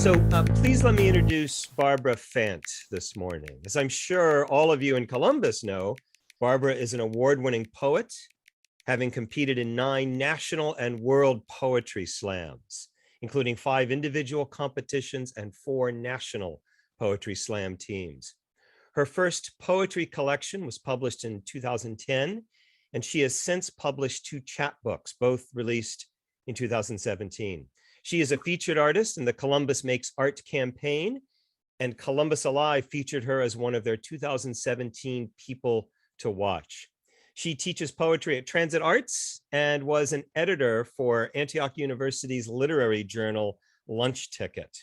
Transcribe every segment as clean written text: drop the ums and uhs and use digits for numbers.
Please let me introduce Barbara Fant this morning. As I'm sure all of you in Columbus know, Barbara is an award-winning poet, having competed in 9 national and world poetry slams, including 5 individual competitions and 4 national poetry slam teams. Her first poetry collection was published in 2010, and she has since published 2 chapbooks, both released in 2017. She is a featured artist in the Columbus Makes Art campaign, and Columbus Alive featured her as one of their 2017 People to Watch. She teaches poetry at Transit Arts and was an editor for Antioch University's literary journal, Lunch Ticket.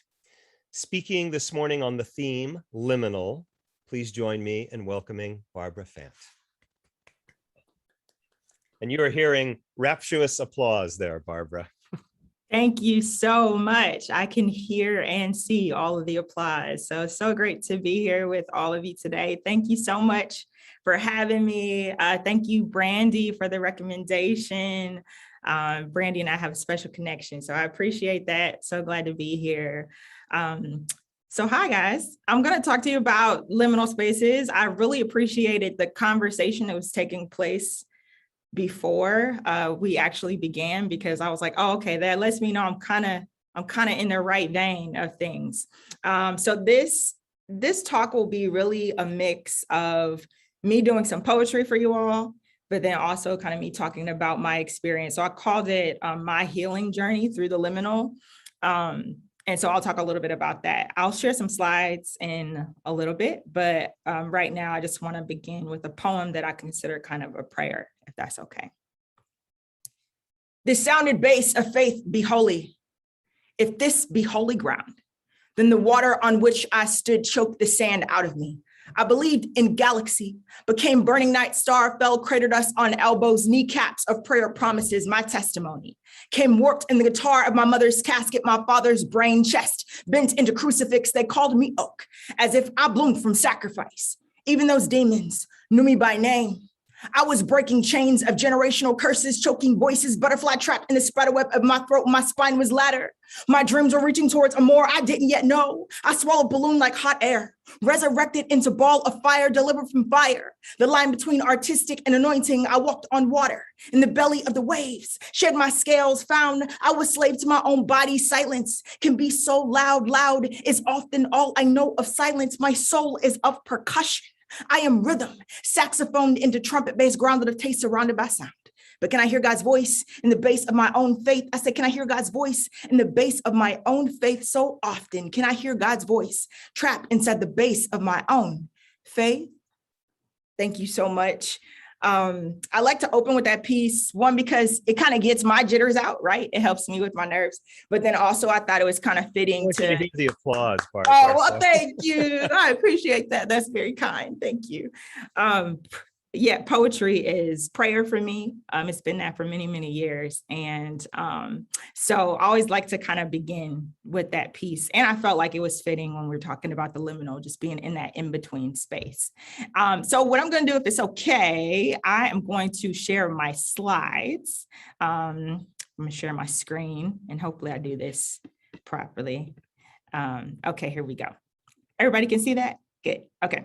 Speaking this morning on the theme, Liminal, please join me in welcoming Barbara Fant. And you are hearing rapturous applause there, Barbara. Thank you so much. I can hear and see all of the applause. So it's so great to be here with all of you today. Thank you so much for having me. Thank you, Brandy, for the recommendation. Brandy and I have a special connection, so I appreciate that. So glad to be here. So hi, guys. I'm going to talk to you about liminal spaces. I really appreciated the conversation that was taking place before we actually began, because I was like, oh, okay, that lets me know I'm kind of in the right vein of things. So this talk will be really a mix of me doing some poetry for you all, but then also kind of me talking about my experience. So I called it my healing journey through the liminal. And so I'll talk a little bit about that. I'll share some slides in a little bit, but right now I just want to begin with a poem that I consider kind of a prayer, if that's okay. This sounded base of faith be holy. If this be holy ground, then the water on which I stood choked the sand out of me. I believed in galaxy, became burning night star, fell, cratered us on elbows, kneecaps of prayer promises, my testimony. Came warped in the guitar of my mother's casket, my father's brain chest, bent into crucifix, they called me oak, as if I bloomed from sacrifice. Even those demons knew me by name. I was breaking chains of generational curses, choking voices, butterfly trapped in the spiderweb of my throat. My spine was ladder. My dreams were reaching towards a more I didn't yet know. I swallowed balloon like hot air, resurrected into ball of fire, delivered from fire. The line between artistic and anointing, I walked on water in the belly of the waves, shed my scales, found I was slave to my own body. Silence can be so loud. Loud is often all I know of silence. My soul is of percussion. I am rhythm, saxophoned into trumpet bass, grounded of taste, surrounded by sound. But can I hear God's voice in the bass of my own faith? I said, can I hear God's voice in the bass of my own faith? So often, can I hear God's voice trapped inside the bass of my own faith? Thank you so much. I like to open with that piece, one, because it kind of gets my jitters out, right? It helps me with my nerves. But then also I thought it was kind of fitting to hear the applause part. Oh, well, thank you. I appreciate that. That's very kind. Thank you. Yeah, poetry is prayer for me. It's been that for many, many years. And so I always like to kind of begin with that piece. And I felt like it was fitting when we were talking about the liminal, just being in that in-between space. So what I'm going to do, if it's okay, I am going to share my slides. I'm going to share my screen, and hopefully I do this properly. Okay, here we go. Everybody can see that? Good. Okay.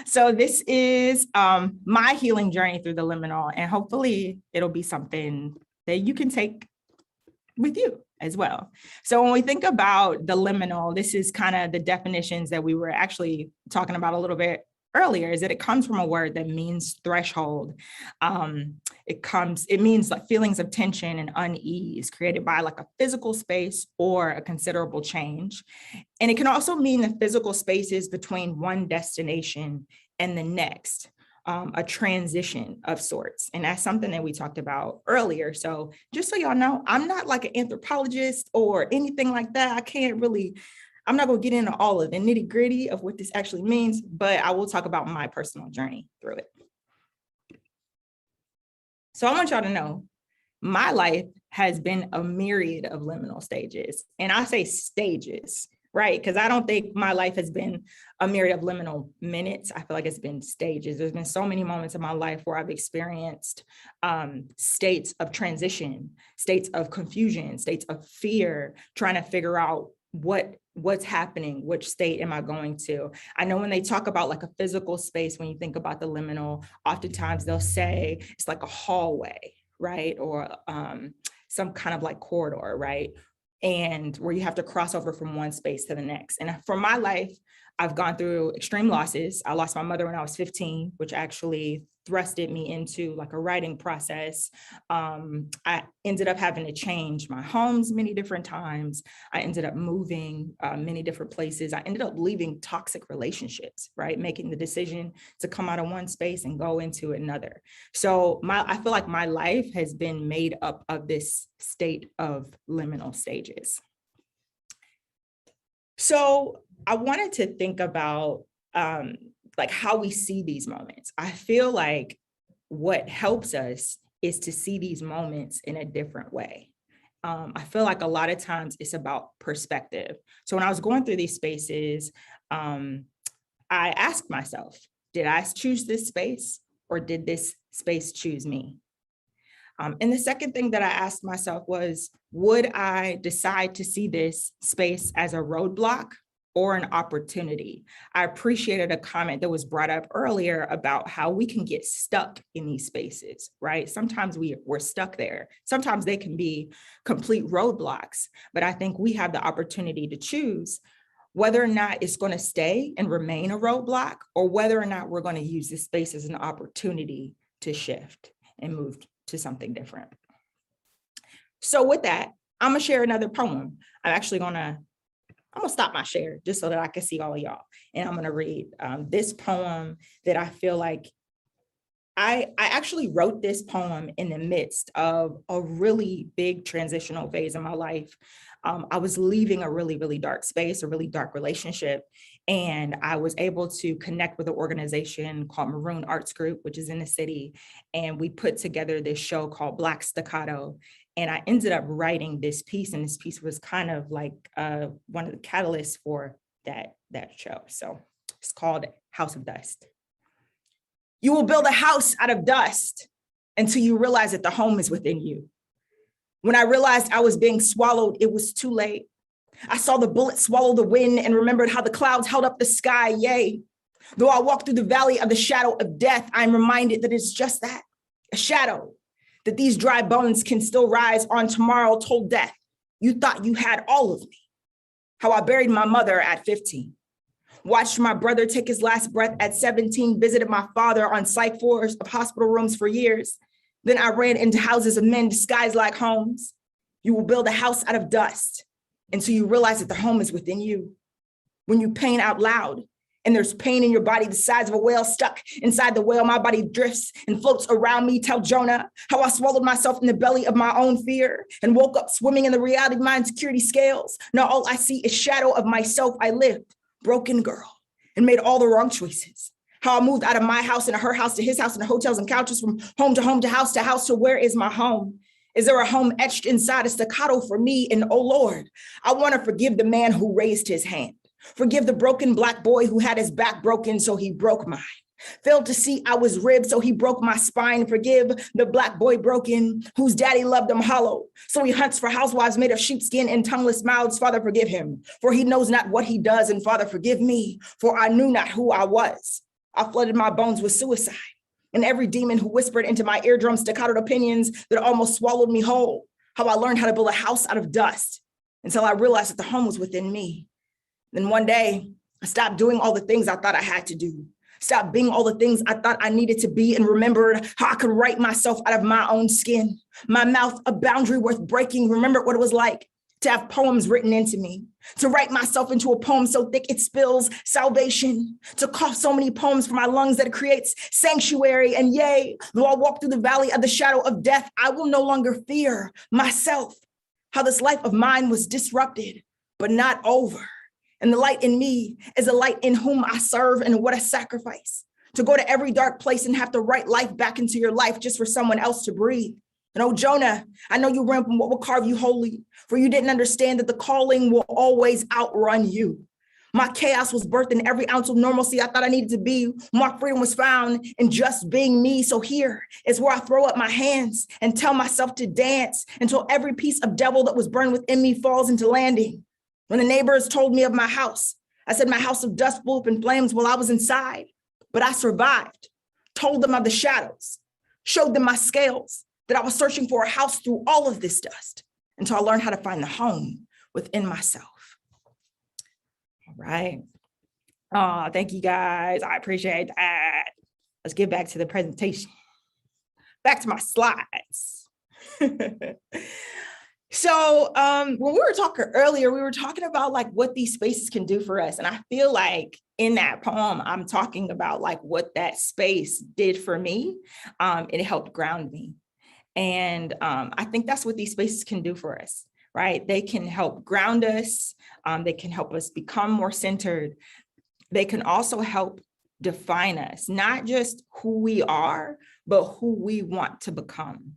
So this is my healing journey through the liminal, and hopefully it'll be something that you can take with you as well. So when we think about the liminal, this is kind of the definitions that we were actually talking about a little bit earlier, is that it comes from a word that means threshold. It means like feelings of tension and unease created by like a physical space or a considerable change. And it can also mean the physical spaces between one destination and the next, a transition of sorts. And that's something that we talked about earlier. So just so y'all know, I'm not like an anthropologist or anything like that. I'm not going to get into all of the nitty gritty of what this actually means, but I will talk about my personal journey through it. So I want y'all to know my life has been a myriad of liminal stages. And I say stages, right? Because I don't think my life has been a myriad of liminal minutes. I feel like it's been stages. There's been so many moments in my life where I've experienced states of transition, states of confusion, states of fear, trying to figure out what's happening, which state am I going to? I know when they talk about like a physical space, when you think about the liminal, oftentimes they'll say it's like a hallway, right? Or some kind of like corridor, right? And where you have to cross over from one space to the next. And for my life, I've gone through extreme losses. I lost my mother when I was 15, which actually thrusted me into like a writing process. I ended up having to change my homes many different times. I ended up moving many different places. I ended up leaving toxic relationships, right? Making the decision to come out of one space and go into another. So I feel like my life has been made up of this state of liminal stages. So I wanted to think about like how we see these moments. I feel like what helps us is to see these moments in a different way. I feel like a lot of times it's about perspective. So when I was going through these spaces, I asked myself, did I choose this space or did this space choose me? And the second thing that I asked myself was, would I decide to see this space as a roadblock or an opportunity? I appreciated a comment that was brought up earlier about how we can get stuck in these spaces, right? Sometimes we're stuck there. Sometimes they can be complete roadblocks, but I think we have the opportunity to choose whether or not it's going to stay and remain a roadblock, or whether or not we're going to use this space as an opportunity to shift and move to something different. So with that, I'm gonna share another poem. I'm gonna stop my share just so that I can see all of y'all. And I'm gonna read this poem that I feel like I actually wrote this poem in the midst of a really big transitional phase in my life. I was leaving a really, really dark space, a really dark relationship. And I was able to connect with an organization called Maroon Arts Group, which is in the city. And we put together this show called Black Staccato. And I ended up writing this piece, and this piece was kind of like one of the catalysts for that show. So it's called House of Dust. You will build a house out of dust until you realize that the home is within you. When I realized I was being swallowed, it was too late. I saw the bullet swallow the wind and remembered how the clouds held up the sky. Yea, though I walk through the valley of the shadow of death, I'm reminded that it's just that, a shadow, that these dry bones can still rise on tomorrow. Told death, you thought you had all of me. How I buried my mother at 15. Watched my brother take his last breath at 17, visited my father on psych floors of hospital rooms for years. Then I ran into houses of men disguised like homes. You will build a house out of dust until you realize that the home is within you. When you pain out loud and there's pain in your body the size of a whale stuck inside the whale, my body drifts and floats around me. Tell Jonah how I swallowed myself in the belly of my own fear and woke up swimming in the reality of my insecurity scales. Now all I see is shadow of myself. I lived, broken girl, and made all the wrong choices. How I moved out of my house and her house to his house and the hotels and couches, from home to home to house to house. So where is my home? Is there a home etched inside a staccato for me? And oh Lord, I want to forgive the man who raised his hand. Forgive the broken Black boy who had his back broken, so he broke mine. Failed to see I was ribbed, so he broke my spine. Forgive the Black boy broken, whose daddy loved him hollow. So he hunts for housewives made of sheepskin and tongueless mouths. Father, forgive him, for he knows not what he does. And Father, forgive me, for I knew not who I was. I flooded my bones with suicide. And every demon who whispered into my eardrum staccato opinions that almost swallowed me whole. How I learned how to build a house out of dust until I realized that the home was within me. Then one day, I stopped doing all the things I thought I had to do. Stopped being all the things I thought I needed to be, and remembered how I could write myself out of my own skin. My mouth, a boundary worth breaking. Remembered what it was like to have poems written into me, to write myself into a poem so thick it spills salvation, to cough so many poems from my lungs that it creates sanctuary. And yea, though I walk through the valley of the shadow of death, I will no longer fear myself. How this life of mine was disrupted, but not over. And the light in me is a light in whom I serve, and what a sacrifice to go to every dark place and have to write life back into your life just for someone else to breathe. And oh, Jonah, I know you ran from what will carve you holy, for you didn't understand that the calling will always outrun you. My chaos was birthed in every ounce of normalcy I thought I needed to be. My freedom was found in just being me. So here is where I throw up my hands and tell myself to dance until every piece of devil that was burned within me falls into landing. When the neighbors told me of my house, I said my house of dust blew up in flames while I was inside, but I survived. Told them of the shadows, showed them my scales, that I was searching for a house through all of this dust until I learned how to find the home within myself. All right. Oh, thank you guys. I appreciate that. Let's get back to the presentation. Back to my slides. So when we were talking earlier, we were talking about like what these spaces can do for us. And I feel like in that poem, I'm talking about like what that space did for me. It helped ground me. And I think that's what these spaces can do for us, right? They can help ground us. They can help us become more centered. They can also help define us, not just who we are, but who we want to become.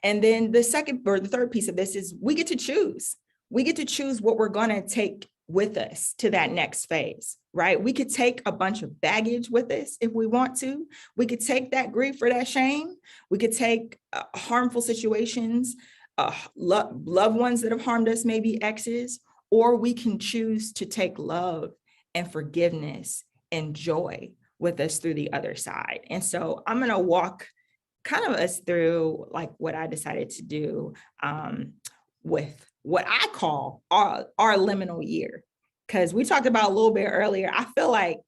And then the second or the third piece of this is we get to choose. We get to choose what we're going to take with us to that next phase, right? We could take a bunch of baggage with us if we want to. We could take that grief or that shame. We could take harmful situations, loved ones that have harmed us, maybe exes, or we can choose to take love and forgiveness and joy with us through the other side. And so I'm going to walk kind of us through like what I decided to do with what I call our liminal year. Because we talked about a little bit earlier, I feel like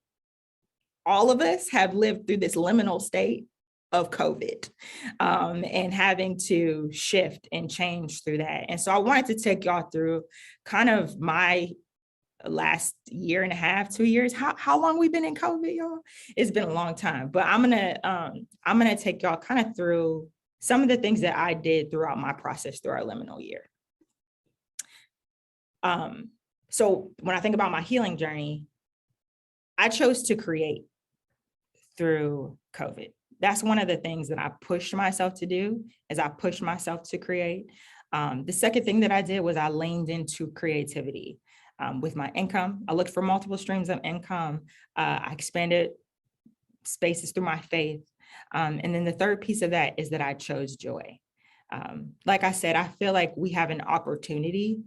all of us have lived through this liminal state of COVID and having to shift and change through that. And so I wanted to take y'all through kind of my last year and a half, 2 years. How long we've been in COVID, y'all? It's been a long time, but I'm gonna take y'all kind of through some of the things that I did throughout my process through our liminal year. So when I think about my healing journey, I chose to create through COVID. That's one of the things that I pushed myself to do, is I pushed myself to create. The second thing that I did was I leaned into creativity. With my income, I looked for multiple streams of income. I expanded spaces through my faith. And then the third piece of that is that I chose joy. Like I said, I feel like we have an opportunity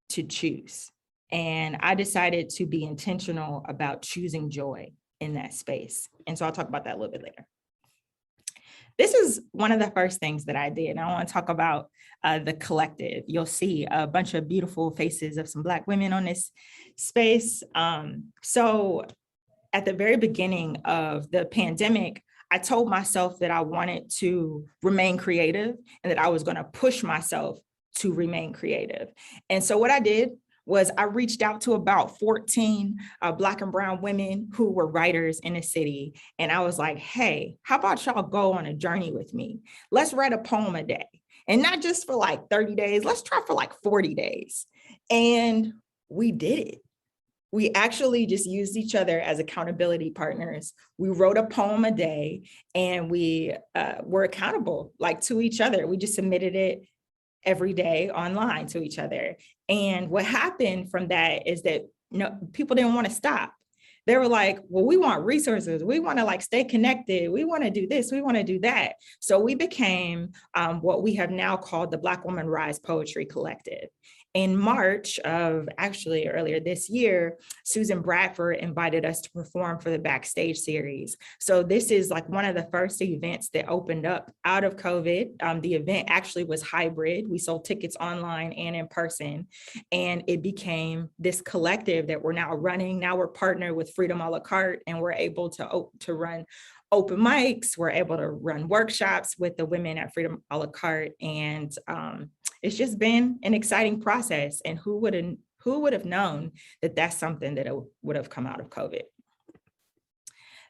to choose. And I decided to be intentional about choosing joy in that space. And so I'll talk about that a little bit later. This is one of the first things that I did. And I want to talk about the collective. You'll see a bunch of beautiful faces of some Black women on this space. So at the very beginning of the pandemic, I told myself that I wanted to remain creative and that I was going to push myself to remain creative. And so what I did was I reached out to about 14 Black and brown women who were writers in the city. And I was like, hey, how about y'all go on a journey with me? Let's write a poem a day. And not just for like 30 days, let's try for like 40 days. And we did it. We actually just used each other as accountability partners. We wrote a poem a day and we were accountable like to each other. We just submitted it every day online to each other. And what happened from that is that people didn't want to stop. They were like, well, we want resources. We want to like stay connected. We want to do this. We want to do that. So we became what we have now called the Black Woman Rise Poetry Collective. In March of actually earlier this year, Susan Bradford invited us to perform for the Backstage series. So this is like one of the first events that opened up out of COVID. The event actually was hybrid. We sold tickets online and in person, and it became this collective that we're now running. Now we're partnered with Freedom a la carte, and we're able to run open mics. We're able to run workshops with the women at Freedom a la carte, and it's just been an exciting process. And who would have known that that's something that would have come out of COVID?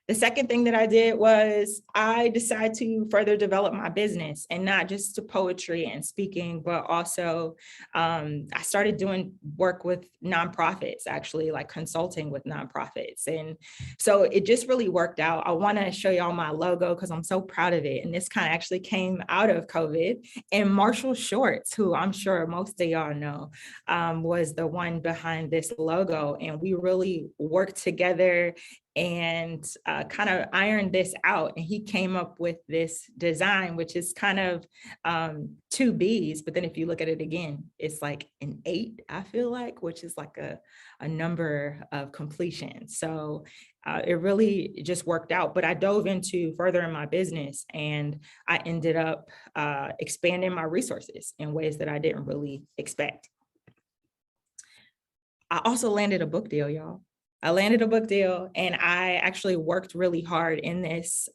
The second thing that I did was I decided to further develop my business, and not just to poetry and speaking, but also I started doing work with nonprofits, actually like consulting with nonprofits. And so it just really worked out. I want to show y'all my logo because I'm so proud of it. And this kind of actually came out of COVID. And Marshall Shorts, who I'm sure most of y'all know, was the one behind this logo. And we really worked together and kind of ironed this out. And he came up with this design, which is kind of 2 Bs. But then if you look at it again, it's like an 8, I feel like, which is like a number of completion. So it really just worked out. But I dove into further in my business, and I ended up expanding my resources in ways that I didn't really expect. I also landed a book deal, y'all. I landed a book deal, and I actually worked really hard in this.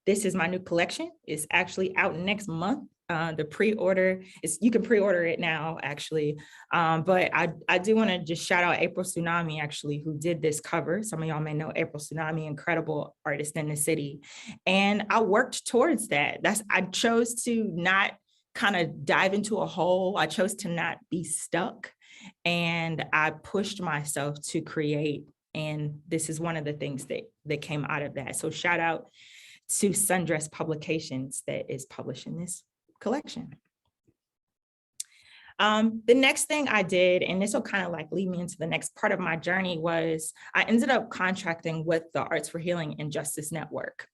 This is my new collection. It's actually out next month. The pre-order is, you can pre-order it now, actually. But I do want to just shout out April Tsunami, actually, who did this cover. Some of y'all may know April Tsunami, incredible artist in the city. And I worked towards that. I chose to not kind of dive into a hole. I chose to not be stuck. And I pushed myself to create. And this is one of the things that came out of that. So shout out to Sundress Publications that is publishing this collection. The next thing I did, and this will kind of like lead me into the next part of my journey, was I ended up contracting with the Arts for Healing and Justice Network.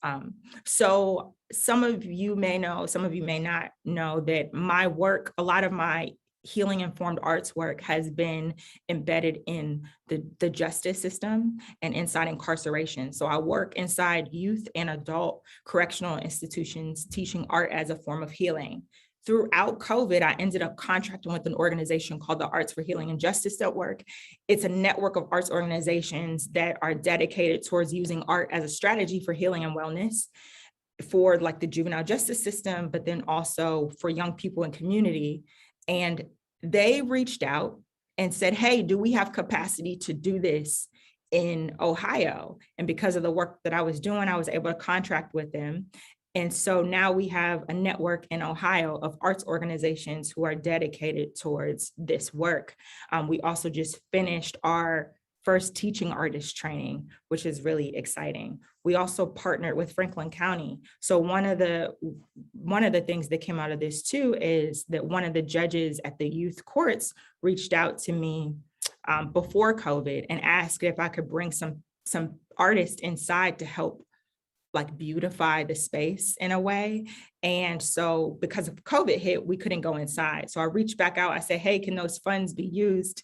So some of you may know, some of you may not know that my work, a lot of my healing informed arts work has been embedded in the justice system and inside incarceration. So I work inside youth and adult correctional institutions, teaching art as a form of healing. Throughout COVID, I ended up contracting with an organization called the Arts for Healing and Justice Network. It's a network of arts organizations that are dedicated towards using art as a strategy for healing and wellness for like the juvenile justice system, but then also for young people and community. And they reached out and said, hey, do we have capacity to do this in Ohio? And because of the work that I was doing, I was able to contract with them. And so now we have a network in Ohio of arts organizations who are dedicated towards this work. We also just finished our first teaching artist training, which is really exciting. We also partnered with Franklin County. So one of the things that came out of this too is that one of the judges at the youth courts reached out to me before COVID and asked if I could bring some artists inside to help like beautify the space in a way. And so because of COVID hit, we couldn't go inside. So I reached back out. I said, hey, can those funds be used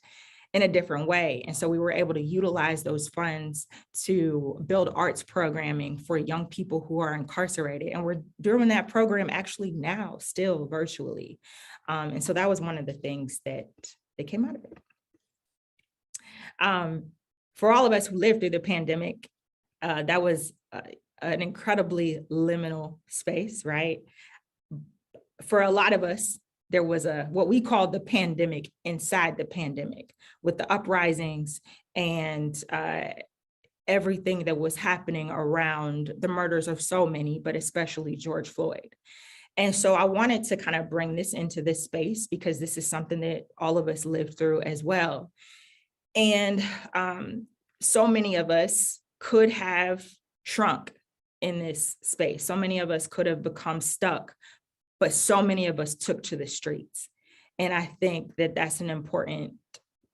in a different way? And so we were able to utilize those funds to build arts programming for young people who are incarcerated. And we're doing that program actually now, still virtually. And so that was one of the things that came out of it. For all of us who lived through the pandemic, that was an incredibly liminal space, right? For a lot of us, there was what we called the pandemic inside the pandemic, with the uprisings and everything that was happening around the murders of so many, but especially George Floyd. And so I wanted to kind of bring this into this space because this is something that all of us lived through as well. And so many of us could have shrunk in this space. So many of us could have become stuck, but so many of us took to the streets. And I think that that's an important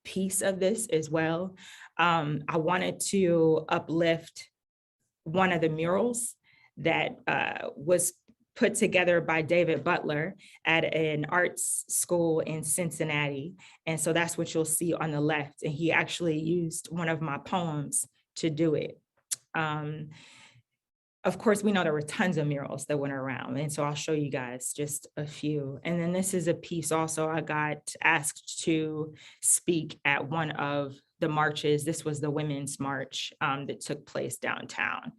piece of this as well. I wanted to uplift one of the murals that was put together by David Butler at an arts school in Cincinnati. And so that's what you'll see on the left. And he actually used one of my poems to do it. Of course, we know there were tons of murals that went around. And so I'll show you guys just a few. And then this is a piece also I got asked to speak at one of the marches. This was the Women's March that took place downtown.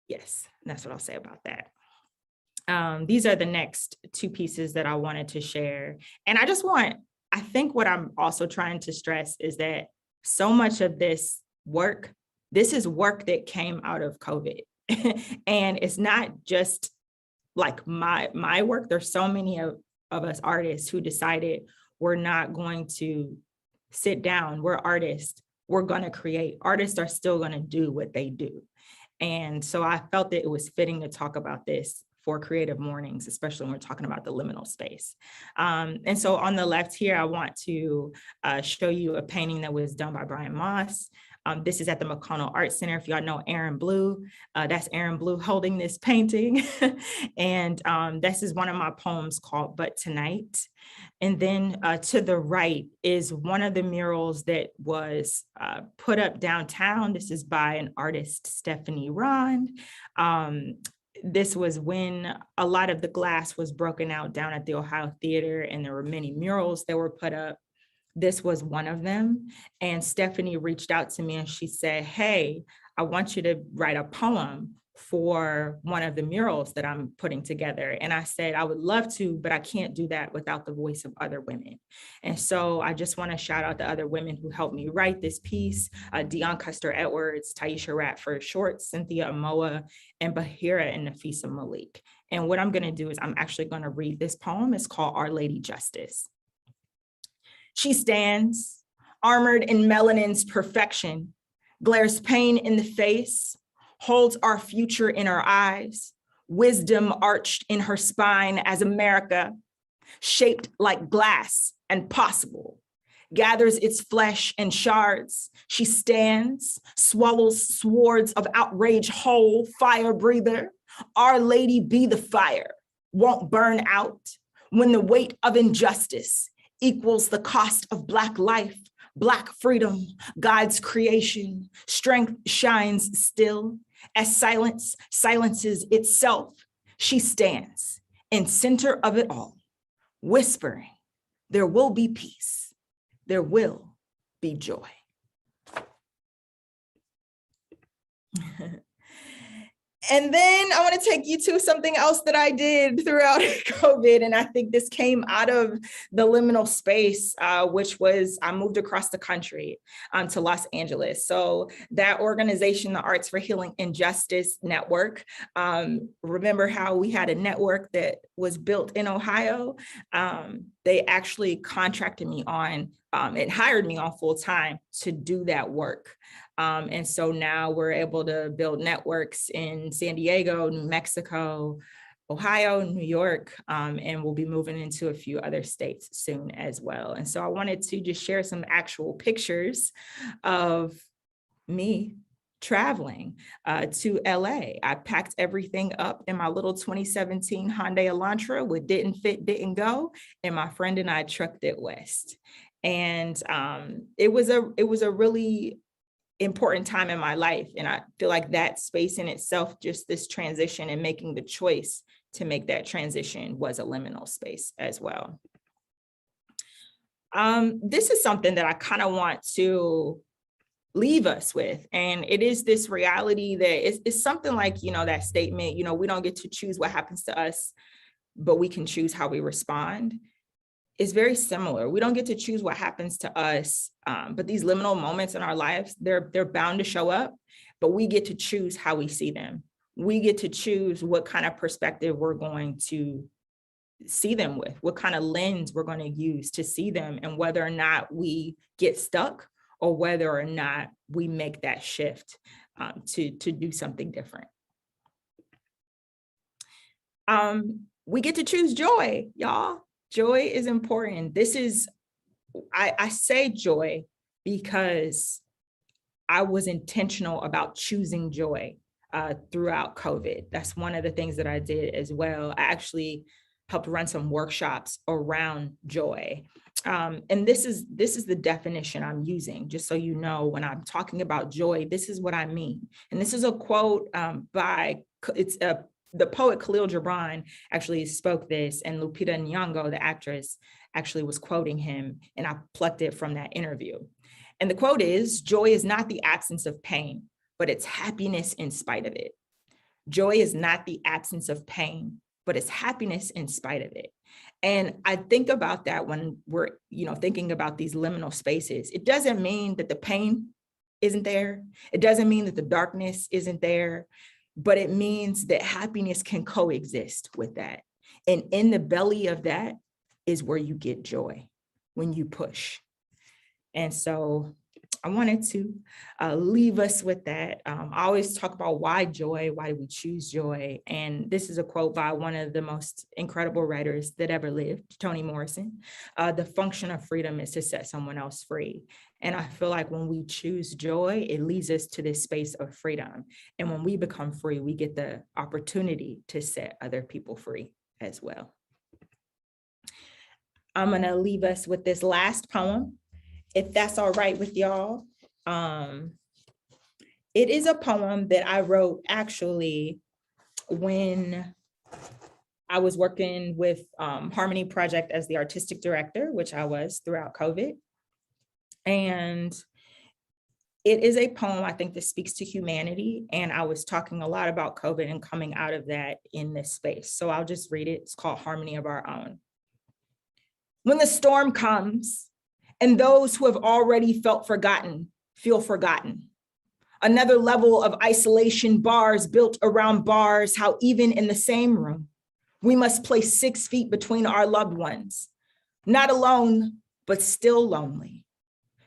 Yes, that's what I'll say about that. These are the next 2 pieces that I wanted to share. And I think what I'm also trying to stress is that so much of this work, this is work that came out of COVID. And it's not just like my work. There's so many of us artists who decided we're not going to sit down. We're artists. We're going to create. Artists are still going to do what they do. And so I felt that it was fitting to talk about this for Creative Mornings, especially when we're talking about the liminal space. And so on the left here, I want to show you a painting that was done by Brian Moss. This is at the McConnell Art Center. If y'all know Aaron Blue, that's Aaron Blue holding this painting. And this is one of my poems called But Tonight. And then to the right is one of the murals that was put up downtown. This is by an artist, Stephanie Rond. This was when a lot of the glass was broken out down at the Ohio Theater, and there were many murals that were put up. This was one of them. And Stephanie reached out to me and she said, hey, I want you to write a poem for one of the murals that I'm putting together. And I said, I would love to, but I can't do that without the voice of other women. And so I just want to shout out the other women who helped me write this piece, Dion Custer Edwards, Taisha Radford Short, Cynthia Amoa, and Bahira and Nafisa Malik. And what I'm going to do is I'm actually going to read this poem. It's called Our Lady Justice. She stands, armored in melanin's perfection, glares pain in the face, holds our future in her eyes, wisdom arched in her spine as America, shaped like glass and possible, gathers its flesh and shards. She stands, swallows swords of outrage whole, fire breather. Our Lady be the fire, won't burn out when the weight of injustice equals the cost of Black life, Black freedom, God's creation. Strength shines still as silence silences itself. She stands in center of it all, whispering, there will be peace, there will be joy. And then I want to take you to something else that I did throughout COVID. And I think this came out of the liminal space, which was I moved across the country to Los Angeles. So that organization, the Arts for Healing and Justice Network, remember how we had a network that was built in Ohio? They actually contracted me on and hired me on full time to do that work. And so now we're able to build networks in San Diego, New Mexico, Ohio, New York, and we'll be moving into a few other states soon as well. And so I wanted to just share some actual pictures of me traveling to LA. I packed everything up in my little 2017 Hyundai Elantra with didn't fit, didn't go, and my friend and I trucked it west. And it was a really important time in my life. And I feel like that space in itself, just this transition and making the choice to make that transition was a liminal space as well. This is something that I kind of want to leave us with. And it is this reality that it's something like, that statement, we don't get to choose what happens to us, but we can choose how we respond. Is very similar. We don't get to choose what happens to us, but these liminal moments in our lives, they're bound to show up, but we get to choose how we see them. We get to choose what kind of perspective we're going to see them with, what kind of lens we're going to use to see them, and whether or not we get stuck or whether or not we make that shift to do something different. We get to choose joy, y'all. Joy is important. This is, I say joy because I was intentional about choosing joy throughout COVID. That's one of the things that I did as well. I actually helped run some workshops around joy. And this is the definition I'm using, just so you know, when I'm talking about joy, this is what I mean. And this is a quote the poet Khalil Gibran actually spoke this, and Lupita Nyong'o, the actress, actually was quoting him, and I plucked it from that interview. And the quote is, joy is not the absence of pain, but it's happiness in spite of it. Joy is not the absence of pain, but it's happiness in spite of it. And I think about that when we're, thinking about these liminal spaces. It doesn't mean that the pain isn't there. It doesn't mean that the darkness isn't there. But it means that happiness can coexist with that. And in the belly of that is where you get joy, when you push. And so I wanted to leave us with that. I always talk about why joy, why do we choose joy? And this is a quote by one of the most incredible writers that ever lived, Toni Morrison. The function of freedom is to set someone else free. And I feel like when we choose joy, it leads us to this space of freedom. And when we become free, we get the opportunity to set other people free as well. I'm going to leave us with this last poem, if that's all right with y'all. It is a poem that I wrote actually when I was working with Harmony Project as the artistic director, which I was throughout COVID. And it is a poem, I think, that speaks to humanity. And I was talking a lot about COVID and coming out of that in this space. So I'll just read it. It's called Harmony of Our Own. When the storm comes and those who have already felt forgotten feel forgotten. Another level of isolation, bars built around bars, how even in the same room, we must place 6 feet between our loved ones, not alone, but still lonely.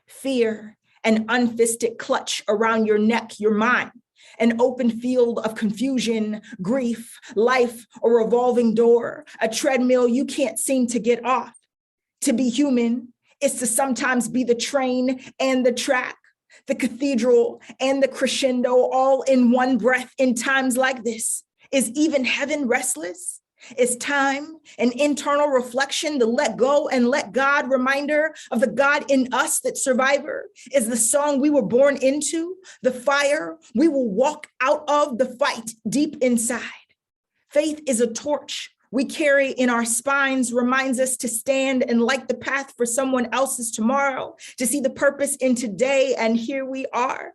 Fear, an unfisted clutch around your neck, your mind, an open field of confusion, grief, life, a revolving door, a treadmill you can't seem to get off. To be human is to sometimes be the train and the track, the cathedral and the crescendo all in one breath. In times like this, is even heaven restless? Is time an internal reflection, the let go and let God reminder of the God in us, that survivor is the song we were born into, the fire we will walk out of, the fight deep inside. Faith is a torch we carry in our spines, reminds us to stand and light the path for someone else's tomorrow, to see the purpose in today. And here we are,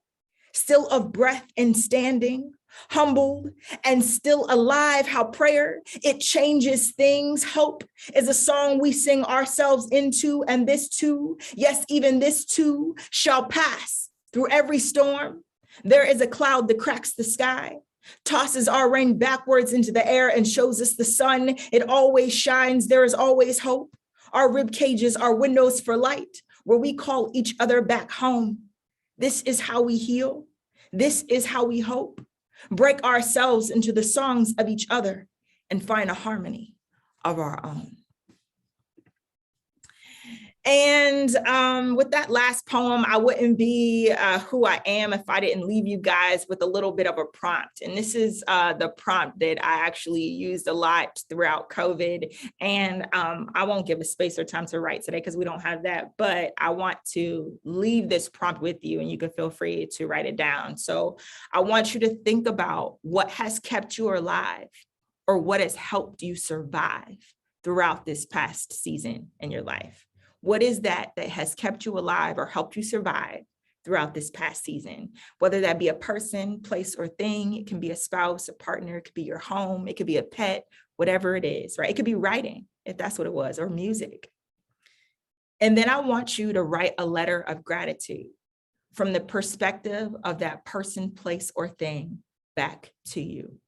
still of breath and standing, humbled and still alive. How prayer, it changes things. Hope is a song we sing ourselves into, and this too, yes, even this too shall pass. Through every storm, there is a cloud that cracks the sky, tosses our rain backwards into the air and shows us the sun. It always shines. There is always hope. Our rib cages are windows for light, where we call each other back home. This is how we heal. This is how we hope. Break ourselves into the songs of each other and find a harmony of our own. And with that last poem, I wouldn't be who I am if I didn't leave you guys with a little bit of a prompt. And this is the prompt that I actually used a lot throughout COVID. And I won't give a space or time to write today because we don't have that, but I want to leave this prompt with you and you can feel free to write it down. So I want you to think about what has kept you alive or what has helped you survive throughout this past season in your life. What is that has kept you alive or helped you survive throughout this past season? Whether that be a person, place, or thing, it can be a spouse, a partner, it could be your home, it could be a pet, whatever it is, right? It could be writing, if that's what it was, or music. And then I want you to write a letter of gratitude from the perspective of that person, place, or thing back to you.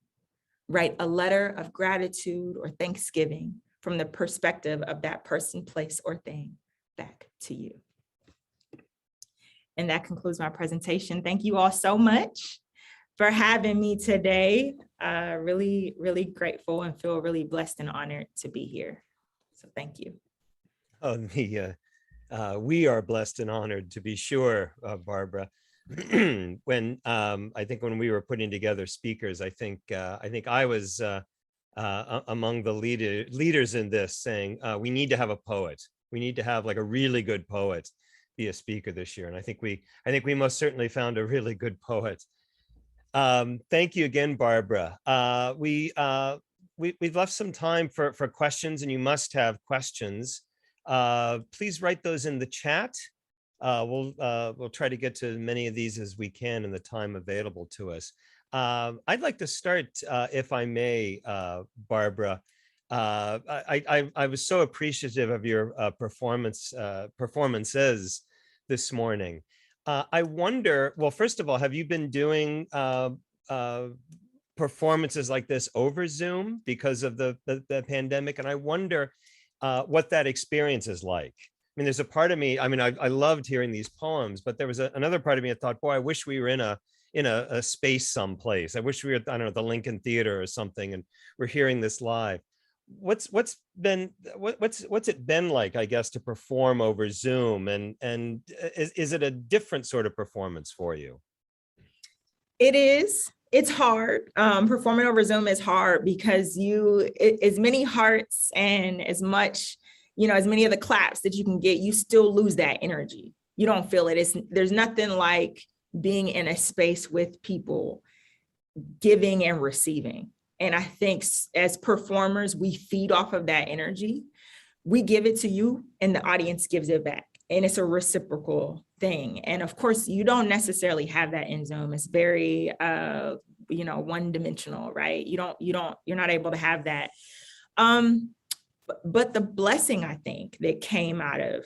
Write a letter of gratitude or thanksgiving from the perspective of that person, place, or thing back to you. And that concludes my presentation. Thank you all so much for having me today. Really, really grateful and feel really blessed and honored to be here. So thank you. Oh, we are blessed and honored, to be sure, Barbara. When I think when we were putting together speakers, I think I was among the leaders in this, saying we need to have a poet. We need to have like a really good poet be a speaker this year. And I think we most certainly found a really good poet. Thank you again, Barbara. We've left some time for questions, and you must have questions. Please write those in the chat. We'll try to get to as many of these as we can in the time available to us. I'd like to start, if I may, Barbara. I was so appreciative of your performances this morning. I wonder, well, first of all, have you been doing performances like this over Zoom because of the pandemic? And I wonder what that experience is like. mean, there's a part of me, I mean, I loved hearing these poems, but there was another part of me that thought, boy, I wish we were in a space someplace. I wish we were, I don't know, the Lincoln Theater or something, and we're hearing this live. What's it been like, I guess, to perform over Zoom, and is it a different sort of performance for you? It is. It's hard. Performing over Zoom is hard because as many hearts and as much, as many of the claps that you can get, you still lose that energy. You don't feel it. There's nothing like being in a space with people giving and receiving. And I think as performers, we feed off of that energy. We give it to you and the audience gives it back. And it's a reciprocal thing. And of course, you don't necessarily have that in Zoom. It's very, one-dimensional, right? You're not able to have that. But the blessing, I think, that came out of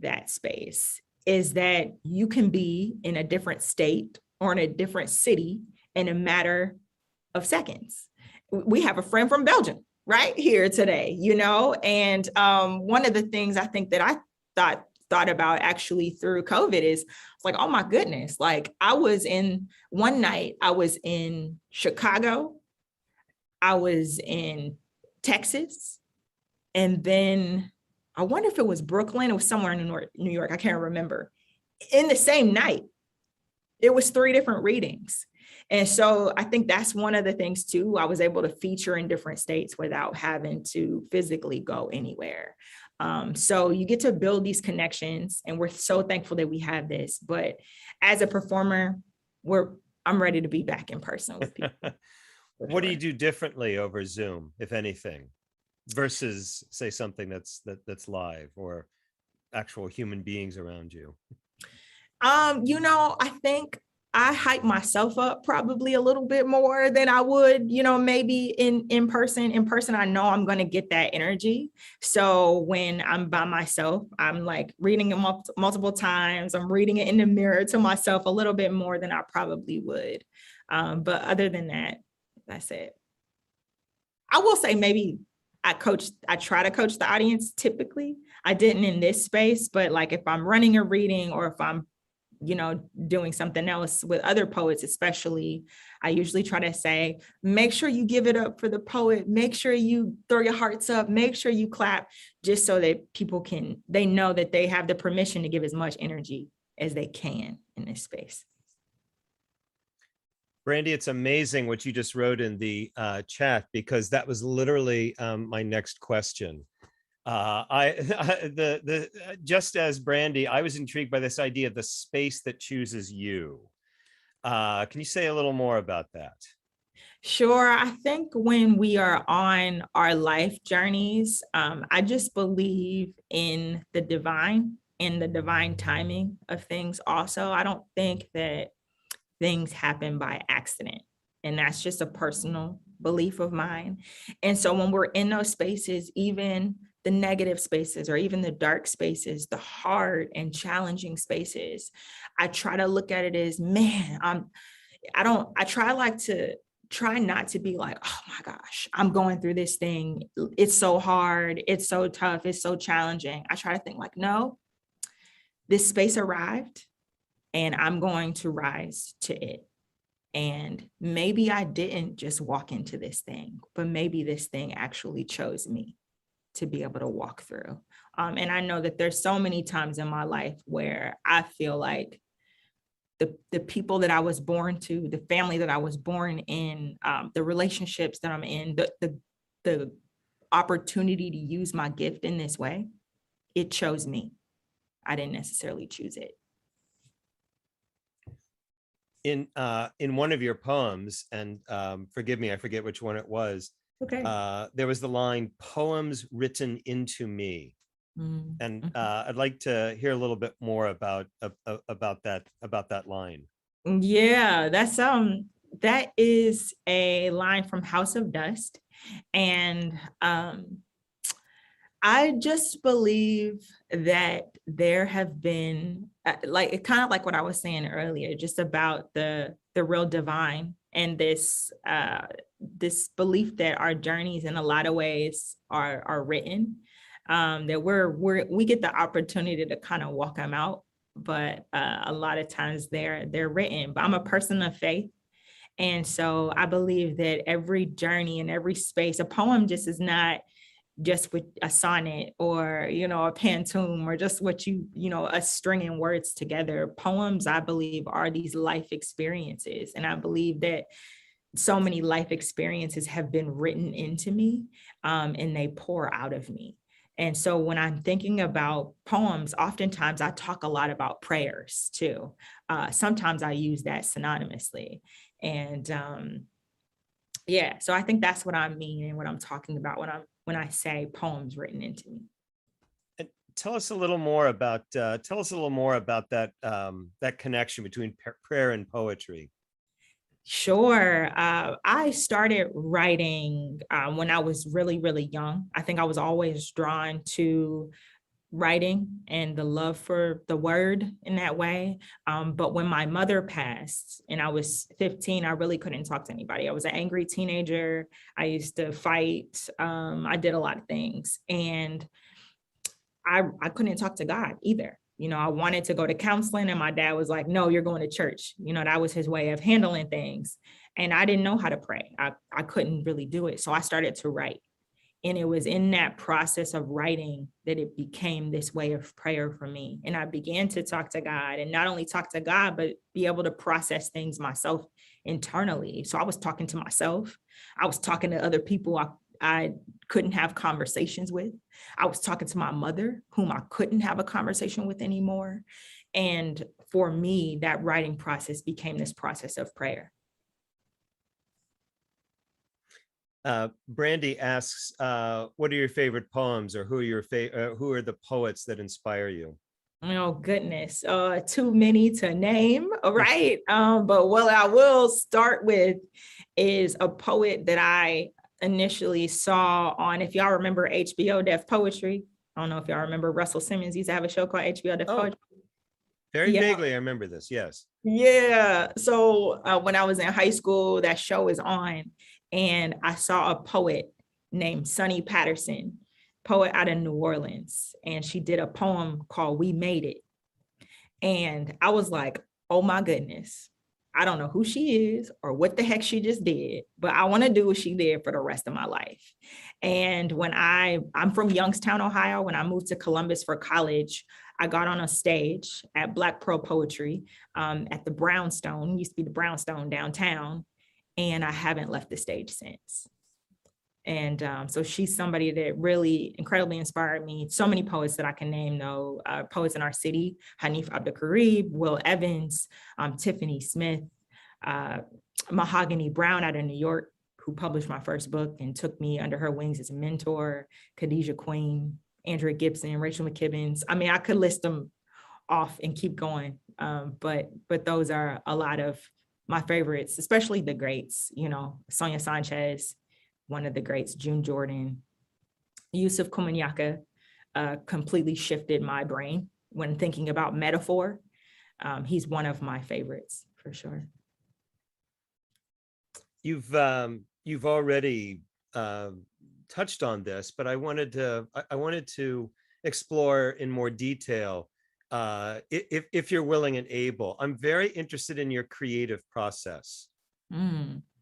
that space is that you can be in a different state or in a different city in a matter of seconds. We have a friend from Belgium right here today, and one of the things I think that I thought about actually through COVID is it's like, oh my goodness, like one night I was in Chicago, I was in Texas, and then I wonder if it was Brooklyn, it was somewhere in New York, I can't remember. In the same night, it was 3 different readings. And so I think that's one of the things too, I was able to feature in different states without having to physically go anywhere. So you get to build these connections, and we're so thankful that we have this. But as a performer, I'm ready to be back in person with people. What do you do differently over Zoom, if anything, versus say something that's live or actual human beings around you? I think I hype myself up probably a little bit more than I would, maybe in person. In person, I know I'm going to get that energy. So when I'm by myself, I'm like reading it multiple times. I'm reading it in the mirror to myself a little bit more than I probably would. But other than that, that's it. I will say maybe I try to coach the audience typically. I didn't in this space, but like if I'm running a reading or if I'm doing something else with other poets, especially, I usually try to say, make sure you give it up for the poet, make sure you throw your hearts up, make sure you clap, just so that people they know that they have the permission to give as much energy as they can in this space. Brandy, it's amazing what you just wrote in the chat, because that was literally my next question. Just as Brandy, I was intrigued by this idea of the space that chooses you. Can you say a little more about that? Sure. I think when we are on our life journeys, I just believe in the divine and the divine timing of things also. I don't think that things happen by accident. And that's just a personal belief of mine. And so when we're in those spaces, even the negative spaces or even the dark spaces, the hard and challenging spaces, I try to look at it as, man, try not to be like, oh my gosh, I'm going through this thing. It's so hard. It's so tough. It's so challenging. I try to think like, no, this space arrived and I'm going to rise to it. And maybe I didn't just walk into this thing, but maybe this thing actually chose me to be able to walk through. And I know that there's so many times in my life where I feel like the people that I was born to, the family that I was born in, the relationships that I'm in, the opportunity to use my gift in this way, it chose me. I didn't necessarily choose it. In one of your poems, and forgive me, I forget which one it was. Okay. There was the line, "Poems written into me," and I'd like to hear a little bit more about that line. Yeah, that is a line from House of Dust, and I just believe that there have been like kind of like what I was saying earlier, just about the real divine and this belief that our journeys in a lot of ways are written. that we get the opportunity to kind of walk them out, but a lot of times they're written. But I'm a person of faith. And so I believe that every journey and every space, a poem just is not just with a sonnet or, a pantoum or just what us stringing words together. Poems, I believe, are these life experiences. And I believe that so many life experiences have been written into me, and they pour out of me. And so when I'm thinking about poems, oftentimes I talk a lot about prayers too. Sometimes I use that synonymously. And yeah, so I think that's what I mean and what I'm talking about when I say poems written into me. And tell us a little more about that that connection between prayer and poetry. Sure. I started writing when I was really, really young. I think I was always drawn to writing and the love for the word in that way. But when my mother passed and I was 15, I really couldn't talk to anybody. I was an angry teenager. I used to fight. I did a lot of things. And I couldn't talk to God either. I wanted to go to counseling and my dad was like, no, you're going to church. That was his way of handling things. And I didn't know how to pray. I couldn't really do it. So I started to write. And it was in that process of writing that it became this way of prayer for me. And I began to talk to God, and not only talk to God, but be able to process things myself internally. So I was talking to myself. I was talking to other people I couldn't have conversations with. I was talking to my mother, whom I couldn't have a conversation with anymore. And for me, that writing process became this process of prayer. Brandy asks, what are your favorite poems, or who are the poets that inspire you? Oh, goodness. Too many to name, right? But what I will start with is a poet that I initially saw on, if y'all remember HBO Def Poetry. I don't know if y'all remember Russell Simmons used to have a show called HBO Def Poetry. Very vaguely, I remember this, yes. Yeah. So when I was in high school, that show is on, and I saw a poet named Sonny Patterson, poet out of New Orleans, and she did a poem called We Made It. And I was like, oh my goodness, I don't know who she is or what the heck she just did, but I want to do what she did for the rest of my life. And when I'm from Youngstown, Ohio, when I moved to Columbus for college, I got on a stage at Black Pearl Poetry at the Brownstone, used to be the Brownstone downtown, and I haven't left the stage since. And so she's somebody that really incredibly inspired me. So many poets that I can name, though, poets in our city: Hanif Abdul-Karib, Will Evans, Tiffany Smith, Mahogany Brown out of New York, who published my first book and took me under her wings as a mentor, Khadijah Queen, Andrea Gibson, Rachel McKibbins. I mean, I could list them off and keep going, but those are a lot of my favorites, especially the greats, Sonia Sanchez, one of the greats, June Jordan, Yusuf Komunyakaa, completely shifted my brain when thinking about metaphor. He's one of my favorites for sure. You've already touched on this, but I wanted to explore in more detail, if you're willing and able. I'm very interested in your creative process.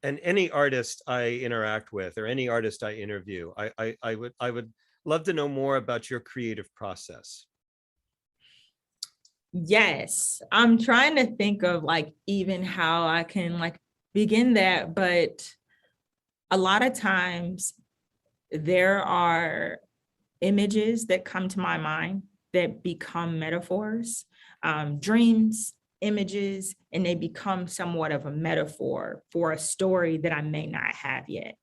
And any artist I interact with or any artist I interview, I would love to know more about your creative process. Yes, I'm trying to think of even how I can begin that, but a lot of times there are images that come to my mind that become metaphors, dreams, images, and they become somewhat of a metaphor for a story that I may not have yet.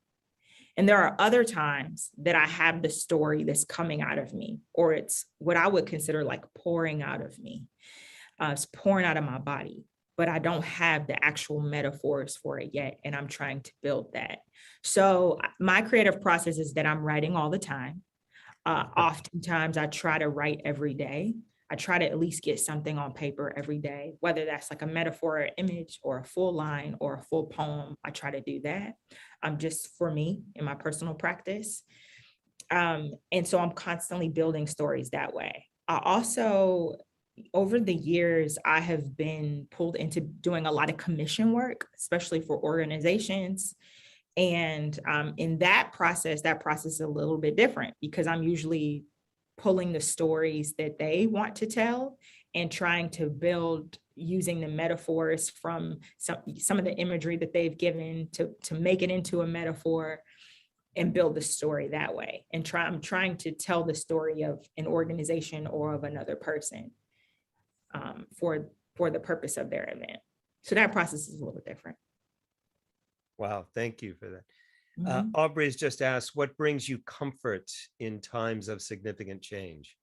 And there are other times that I have the story that's coming out of me, or it's what I would consider pouring out of me. It's pouring out of my body, but I don't have the actual metaphors for it yet. And I'm trying to build that. So my creative process is that I'm writing all the time. Oftentimes I try to write every day. I try to at least get something on paper every day, whether that's a metaphor or image or a full line or a full poem. I try to do that just for me in my personal practice. And so I'm constantly building stories that way. I also, over the years, I have been pulled into doing a lot of commission work, especially for organizations. And in that process is a little bit different because I'm usually pulling the stories that they want to tell and trying to build using the metaphors from some of the imagery that they've given to make it into a metaphor and build the story that way. And I'm trying to tell the story of an organization or of another person for the purpose of their event. So that process is a little different. Wow, thank you for that. Mhm. Aubrey's just asked, what brings you comfort in times of significant change?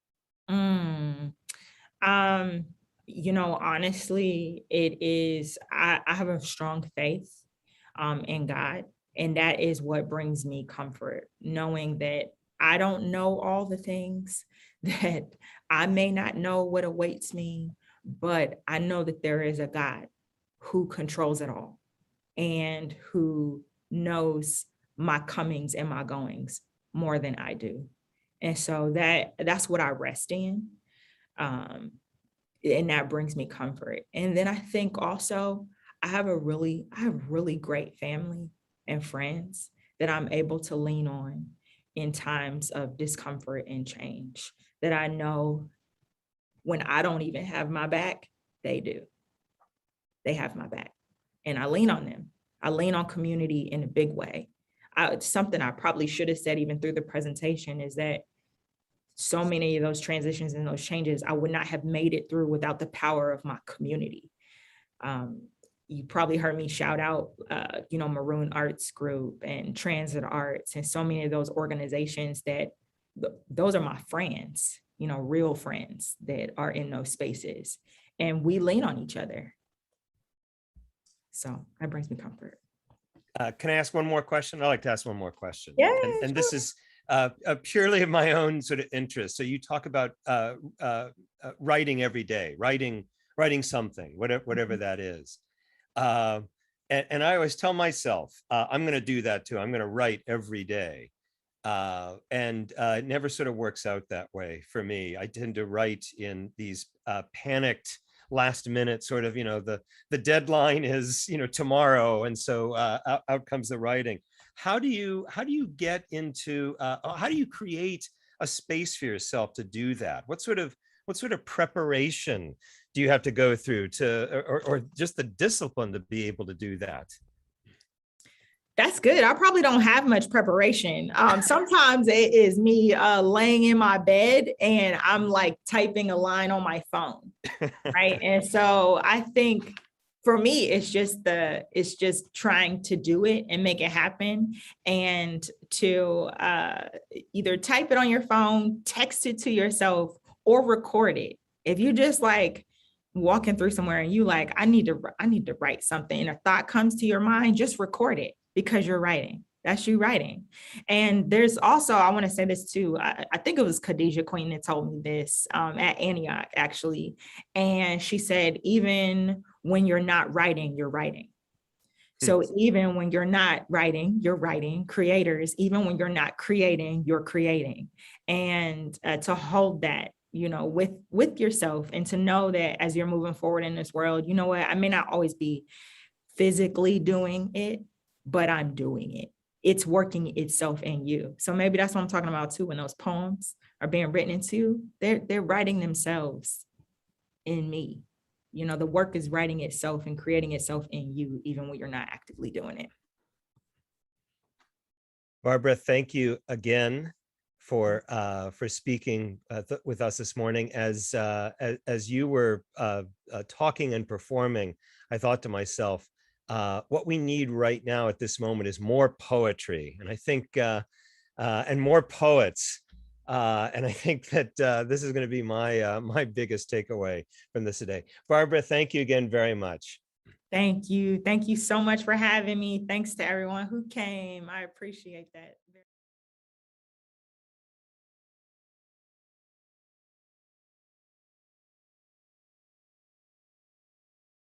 Mm. Honestly, it is, I have a strong faith in God, and that is what brings me comfort, knowing that I don't know all the things, that I may not know what awaits me, but I know that there is a God who controls it all and who knows my comings and my goings more than I do. And so that's what I rest in. Um, and that brings me comfort. And then I think also I have really great family and friends that I'm able to lean on in times of discomfort and change, that I know when I don't even have my back, they do. They have my back. And I lean on them. I lean on community in a big way. Something I probably should have said even through the presentation is that so many of those transitions and those changes, I would not have made it through without the power of my community. You probably heard me shout out, Maroon Arts Group and Transit Arts and so many of those organizations that those are my friends, real friends that are in those spaces. And we lean on each other. So that brings me comfort. Can I ask one more question? I like to ask one more question. Yeah, And this is purely of my own sort of interest. So you talk about writing every day, writing something, whatever that is. And I always tell myself, I'm going to do that too. I'm going to write every day. And it never sort of works out that way for me. I tend to write in these panicked last minute sort of, the deadline is, tomorrow. And so out comes the writing. How do you get into, how do you create a space for yourself to do that? What sort of preparation do you have to go through or just the discipline to be able to do that? That's good. I probably don't have much preparation. Sometimes it is me laying in my bed and I'm like typing a line on my phone, right? And so I think for me, it's just trying to do it and make it happen, and to either type it on your phone, text it to yourself, or record it. If you just like walking through somewhere and you like, I need to write something, and a thought comes to your mind, just record it. Because you're writing. That's you writing. And there's also, I want to say this too. I think it was Khadijah Queen that told me this at Antioch, actually. And she said, even when you're not writing, you're writing. So even when you're not writing, you're writing. Creators, even when you're not creating, you're creating. And to hold that, with yourself, and to know that as you're moving forward in this world, you know what, I may not always be physically doing it, but I'm doing it. It's working itself in you. So maybe that's what I'm talking about too. When those poems are being written into, they're writing themselves in me. The work is writing itself and creating itself in you, even when you're not actively doing it. Barbara, thank you again for speaking with us this morning. As you were talking and performing, I thought to myself, what we need right now at this moment is more poetry, and I think and more poets, and I think that this is going to be my my biggest takeaway from this today. Barbara, thank you again very much. Thank you so much for having me. Thanks to everyone who came. I appreciate that.